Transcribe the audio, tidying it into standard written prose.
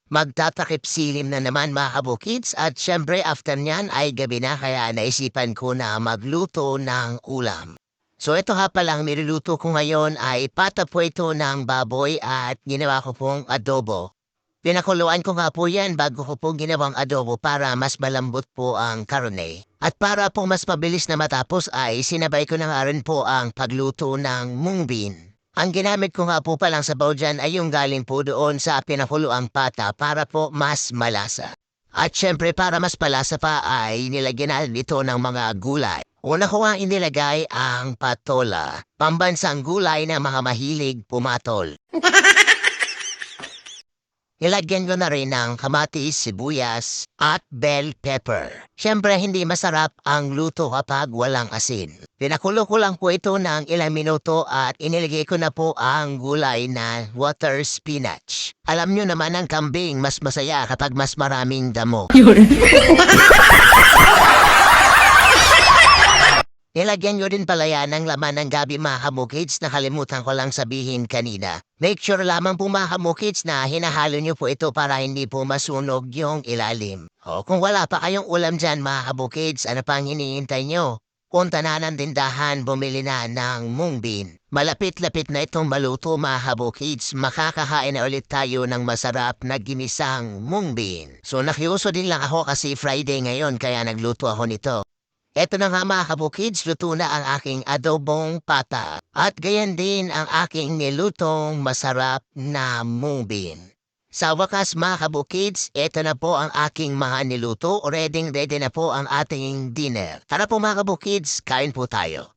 Magtatakip silim na naman mga kabukids at syempre after nyan ay gabi na kaya naisipan ko na magluto ng ulam. So ito ha palang niluluto ko ngayon ay pata po ito ng baboy at ginawa ko pong adobo. Pinakuluan ko nga po yan bago ko po ginawang adobo para mas malambot po ang karne. At para po mas mabilis na matapos ay sinabay ko na nga rin po ang pagluto ng mung bean. Ang ginamit ko nga po palang sabaw dyan ay yung galing po doon sa pinakuluang pata para po mas malasa. At syempre para mas palasa pa ay nilagyan na dito ng mga gulay. Una ko nga inilagay ang patola, pambansang gulay na mga mahilig pumatol. Nilagyan ko na rin ng kamatis, sibuyas, at bell pepper. Siyempre, hindi masarap ang luto kapag walang asin. Pinakulo ko lang po ito ng ilang minuto at inilagay ko na po ang gulay na water spinach. Alam nyo naman ang kambing mas masaya kapag mas maraming damo. Nilagyan nyo din pala yan ng laman ng gabi mga kamukids na kalimutan ko lang sabihin kanina. Make sure lamang po mga kamukids na hinahalo nyo po ito para hindi po masunog yung ilalim. O kung wala pa kayong ulam dyan mga kamukids, ano pang hinihintay nyo? Punta na ng tindahan, bumili na ng mung bean. Malapit-lapit na itong maluto mga kabukids, makakahain na ulit tayo ng masarap na ginisang mung bean. So nakiuso din lang ako kasi Friday ngayon kaya nagluto ako nito. Eto na nga mga kabukids, luto na ang aking adobong pata. At gayan din ang aking nilutong masarap na mung bean. Sa wakas mga kabukids, eto na po ang aking mga niluto. Ready na po ang ating dinner. Tara po mga kabukids, kain po tayo.